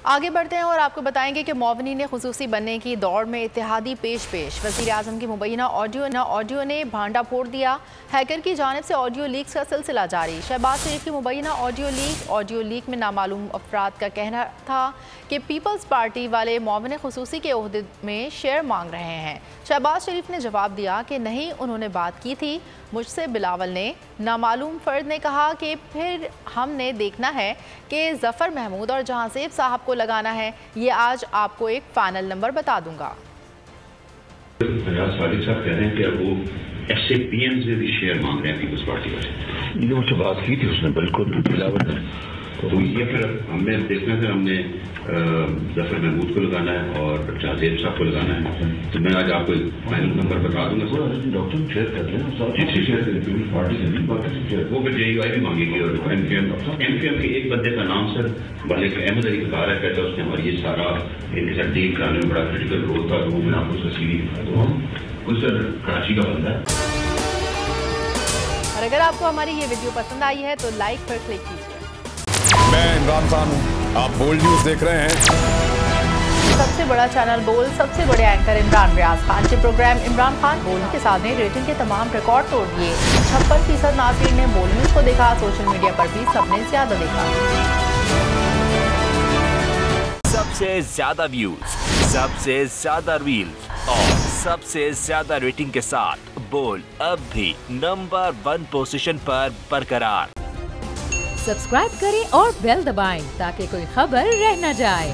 आगे बढ़ते हैं और आपको बताएंगे कि मौवनी ने खुसूसी बनने की दौड़ में इत्तेहादी पेश वज़ीर आज़म की मुबैना ऑडियो ने भांडा फोड़ दिया। हैकर की जानिब से ऑडियो लीक्स का सिलसिला जारी। शहबाज शरीफ की मुबैना ऑडियो लीक में नामालूम अफराद का कहना था कि पीपल्स पार्टी वाले मौवने खुसूसी के ओहदे में शेयर मांग रहे हैं। शहबाज शरीफ ने जवाब दिया कि नहीं, उन्होंने बात की थी मुझसे। बिलावल ने नामालूम फर्द ने कहा कि फिर हमने देखना है कि जफ़र महमूद और जहांसेब साहब को लगाना है। ये आज आपको एक फाइनल नंबर बता दूंगा। सादिक साहब कह रहे हैं कि अब वो SAPM से भी शेयर मांग रहे हैं पीपल्स पार्टी वाले। ये मुझसे बात की थी उसने, बिल्कुल बिलावल ने। तो ये फिर हमने देखना है, हमने जफर महमूद को लगाना है और जहांसेब साहब को लगाना है। तो मैं आज आपको फाइनल नंबर बता दूंगा सर। डॉक्टर शेयर कर लें, वो फिर JUI भी मांगेगी और MQM के एक बंदे का नाम सर मलिक अहमद अली का है, कहता है उसने हमारी ये सारा इनके साथ डील कराने में बड़ा क्रिटिकल रोल था। तो मैं आपको उसका CV दिखा दूँ। कुछ सर कराची का बंदा है। और अगर आपको हमारी ये वीडियो पसंद आई है तो लाइक पर क्लिक कीजिए। मैं इमरान खान हूँ, आप बोल्ड न्यूज देख रहे हैं। सबसे बड़ा चैनल बोल, सबसे बड़े एंकर इमरान रियाज खान के प्रोग्राम इमरान खान बोल के साथ में रेटिंग के तमाम रिकॉर्ड तोड़ दिए। 56% नाज़रीन ने बोल न्यूज को देखा। सोशल मीडिया पर भी सबने ज्यादा देखा। सबसे ज्यादा व्यूज, सबसे ज्यादा रील्स और सबसे ज्यादा रेटिंग के साथ बोल अब भी नंबर 1 पोजीशन पर बरकरार। सब्सक्राइब करें और बेल दबाएं ताकि कोई खबर रह न जाए।